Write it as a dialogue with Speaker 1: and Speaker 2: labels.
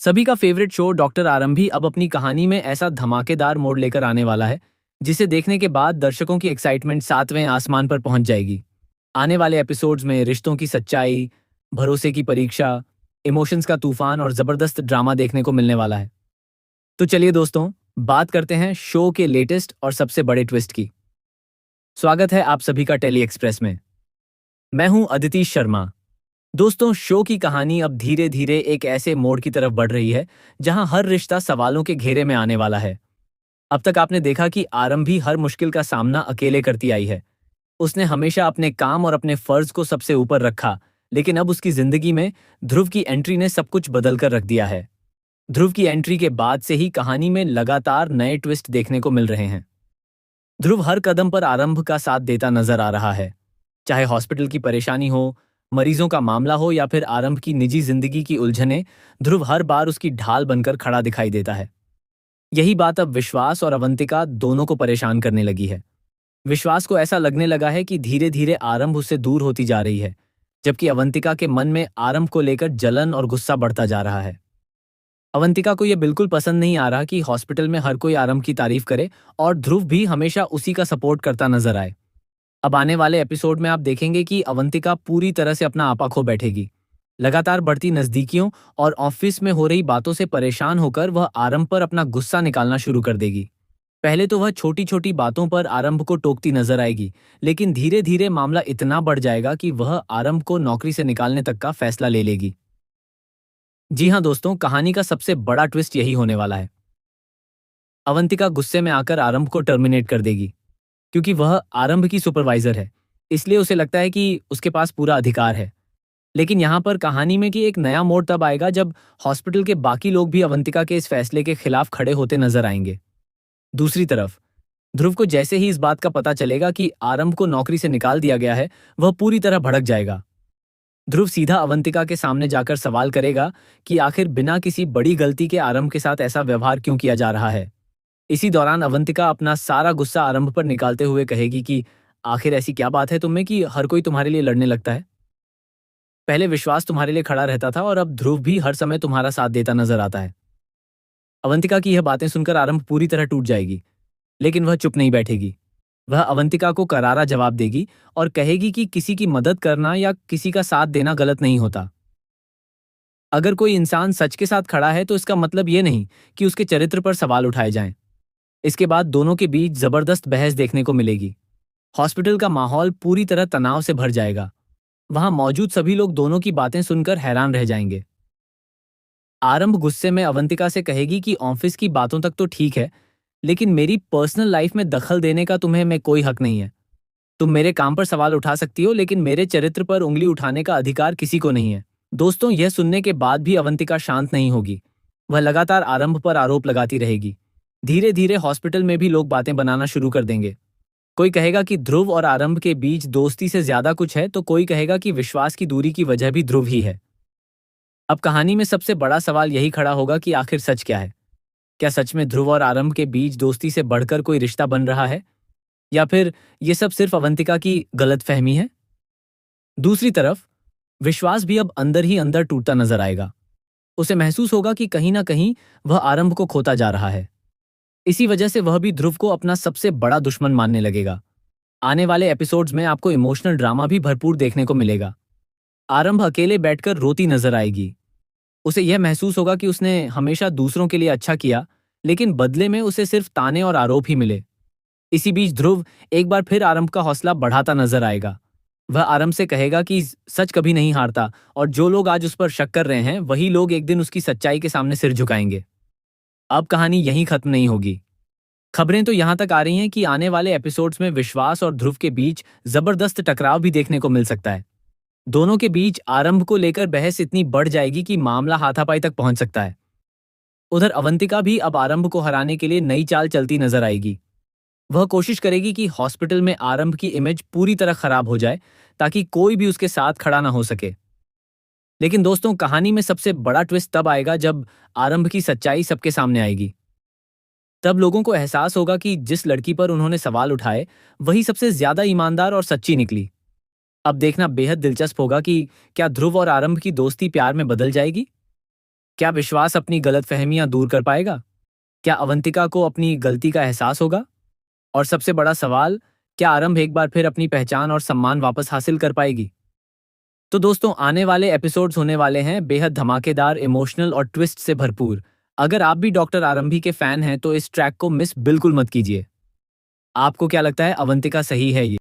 Speaker 1: सभी का favourite show doctor आरंभी अब अपनी कहानी में ऐसा धमाकेदार मोड़ लेकर आने वाला है जिसे देखने के बाद दर्शकों की एक्साइटमेंट सातवें आसमान पर पहुंच जाएगी। आने वाले एपिसोड्स में रिश्तों की सच्चाई, भरोसे की परीक्षा, इमोशंस का तूफान और जबरदस्त ड्रामा देखने को मिलने वाला है। तो चलिए दोस्तों, बात करते हैं शो के लेटेस्ट और सबसे बड़े ट्विस्ट की। स्वागत है आप सभी का टेली एक्सप्रेस में। मैं हूं अदिति शर्मा। दोस्तों, शो की कहानी अब धीरे धीरे एक ऐसे मोड़ की तरफ बढ़ रही है जहां हर रिश्ता सवालों के घेरे में आने वाला है। अब तक आपने देखा कि आरंभी हर मुश्किल का सामना अकेले करती आई है। उसने हमेशा अपने काम और अपने फर्ज को सबसे ऊपर रखा, लेकिन अब उसकी जिंदगी में ध्रुव की एंट्री ने सब कुछ बदल कर रख दिया है। ध्रुव की एंट्री के बाद से ही कहानी में लगातार नए ट्विस्ट देखने को मिल रहे हैं। ध्रुव हर कदम पर आरंभ का साथ देता नजर आ रहा है, चाहे हॉस्पिटल की परेशानी हो, मरीजों का मामला हो या फिर आरंभ की निजी जिंदगी की उलझने। ध्रुव हर बार उसकी ढाल बनकर खड़ा दिखाई देता है। यही बात अब विश्वास और अवंतिका दोनों को परेशान करने लगी है। विश्वास को ऐसा लगने लगा है कि धीरे धीरे आरंभ उससे दूर होती जा रही है, जबकि अवंतिका के मन में आरंभ को लेकर जलन और गुस्सा बढ़ता जा रहा है। अवंतिका को यह बिल्कुल पसंद नहीं आ रहा कि हॉस्पिटल में हर कोई आरंभ की तारीफ करे और ध्रुव भी हमेशा उसी का सपोर्ट करता नजर आए। अब आने वाले एपिसोड में आप देखेंगे कि अवंतिका पूरी तरह से अपना आपा खो बैठेगी। लगातार बढ़ती नजदीकियों और ऑफिस में हो रही बातों से परेशान होकर वह आरंभ पर अपना गुस्सा निकालना शुरू कर देगी। पहले तो वह छोटी छोटी बातों पर आरंभ को टोकती नजर आएगी, लेकिन धीरे धीरे मामला इतना बढ़ जाएगा कि वह आरंभ को नौकरी से निकालने तक का फैसला ले लेगी। जी हाँ दोस्तों, कहानी का सबसे बड़ा ट्विस्ट यही होने वाला है। अवंतिका गुस्से में आकर आरंभ को टर्मिनेट कर देगी। क्योंकि वह आरंभ की सुपरवाइजर है, इसलिए उसे लगता है कि उसके पास पूरा अधिकार है। लेकिन यहाँ पर कहानी में कि एक नया मोड़ तब आएगा जब हॉस्पिटल के बाकी लोग भी अवंतिका के इस फैसले के खिलाफ खड़े होते नजर आएंगे। दूसरी तरफ ध्रुव को जैसे ही इस बात का पता चलेगा कि आरंभ को नौकरी से निकाल दिया गया है, वह पूरी तरह भड़क जाएगा। ध्रुव सीधा अवंतिका के सामने जाकर सवाल करेगा कि आखिर बिना किसी बड़ी गलती के आरंभ के साथ ऐसा व्यवहार क्यों किया जा रहा है। इसी दौरान अवंतिका अपना सारा गुस्सा आरंभ पर निकालते हुए कहेगी कि आखिर ऐसी क्या बात है तुम में कि हर कोई तुम्हारे लिए लड़ने लगता है। पहले विश्वास तुम्हारे लिए खड़ा रहता था और अब ध्रुव भी हर समय तुम्हारा साथ देता नजर आता है। अवंतिका की यह बातें सुनकर आरंभ पूरी तरह टूट जाएगी, लेकिन वह चुप नहीं बैठेगी। वह अवंतिका को करारा जवाब देगी और कहेगी कि किसी की मदद करना या किसी का साथ देना गलत नहीं होता। अगर कोई इंसान सच के साथ खड़ा है तो इसका मतलब ये नहीं कि उसके चरित्र पर सवाल उठाए जाएं। इसके बाद दोनों के बीच जबरदस्त बहस देखने को मिलेगी। हॉस्पिटल का माहौल पूरी तरह तनाव से भर जाएगा। वहां मौजूद सभी लोग दोनों की बातें सुनकर हैरान रह जाएंगे। आरंभ गुस्से में अवंतिका से कहेगी कि ऑफिस की बातों तक तो ठीक है, लेकिन मेरी पर्सनल लाइफ में दखल देने का तुम्हें में कोई हक नहीं है। तुम मेरे काम पर सवाल उठा सकती हो, लेकिन मेरे चरित्र पर उंगली उठाने का अधिकार किसी को नहीं है। दोस्तों, यह सुनने के बाद भी अवंतिका शांत नहीं होगी। वह लगातार आरंभ पर आरोप लगाती रहेगी। धीरे धीरे हॉस्पिटल में भी लोग बातें बनाना शुरू कर देंगे। कोई कहेगा कि ध्रुव और आरंभ के बीच दोस्ती से ज्यादा कुछ है, तो कोई कहेगा कि विश्वास की दूरी की वजह भी ध्रुव ही है। अब कहानी में सबसे बड़ा सवाल यही खड़ा होगा कि आखिर सच क्या है। क्या सच में ध्रुव और आरंभ के बीच दोस्ती से बढ़कर कोई रिश्ता बन रहा है, या फिर ये सब सिर्फ अवंतिका की गलतफहमी है। दूसरी तरफ विश्वास भी अब अंदर ही अंदर टूटता नजर आएगा। उसे महसूस होगा कि कहीं ना कहीं वह आरंभ को खोता जा रहा है। इसी वजह से वह भी ध्रुव को अपना सबसे बड़ा दुश्मन मानने लगेगा। आने वाले एपिसोड्स में आपको इमोशनल ड्रामा भी भरपूर देखने को मिलेगा। आरंभ अकेले बैठकर रोती नजर आएगी। उसे यह महसूस होगा कि उसने हमेशा दूसरों के लिए अच्छा किया, लेकिन बदले में उसे सिर्फ ताने और आरोप ही मिले। इसी बीच ध्रुव एक बार फिर आरंभ का हौसला बढ़ाता नजर आएगा। वह आरंभ से कहेगा कि सच कभी नहीं हारता और जो लोग आज उस पर शक कर रहे हैं वही लोग एक दिन उसकी सच्चाई के सामने सिर झुकाएंगे। अब कहानी यहीं खत्म नहीं होगी। खबरें तो यहां तक आ रही हैं कि आने वाले एपिसोड्स में विश्वास और ध्रुव के बीच जबरदस्त टकराव भी देखने को मिल सकता है। दोनों के बीच आरंभ को लेकर बहस इतनी बढ़ जाएगी कि मामला हाथापाई तक पहुंच सकता है। उधर अवंतिका भी अब आरंभ को हराने के लिए नई चाल चलती नजर आएगी। वह कोशिश करेगी कि हॉस्पिटल में आरंभ की इमेज पूरी तरह खराब हो जाए, ताकि कोई भी उसके साथ खड़ा ना हो सके। लेकिन दोस्तों, कहानी में सबसे बड़ा ट्विस्ट तब आएगा जब आरंभ की सच्चाई सबके सामने आएगी। तब लोगों को एहसास होगा कि जिस लड़की पर उन्होंने सवाल उठाए वही सबसे ज्यादा ईमानदार और सच्ची निकली। अब देखना बेहद दिलचस्प होगा कि क्या ध्रुव और आरंभ की दोस्ती प्यार में बदल जाएगी। क्या विश्वास अपनी गलतफहमियां दूर कर पाएगा? क्या अवंतिका को अपनी गलती का एहसास होगा? और सबसे बड़ा सवाल, क्या आरंभ एक बार फिर अपनी पहचान और सम्मान वापस हासिल कर पाएगी? तो दोस्तों, आने वाले एपिसोड्स होने वाले हैं बेहद धमाकेदार, इमोशनल और ट्विस्ट से भरपूर। अगर आप भी डॉक्टर आरंभी के फैन हैं तो इस ट्रैक को मिस बिल्कुल मत कीजिए। आपको क्या लगता है, अवंतिका सही है ये?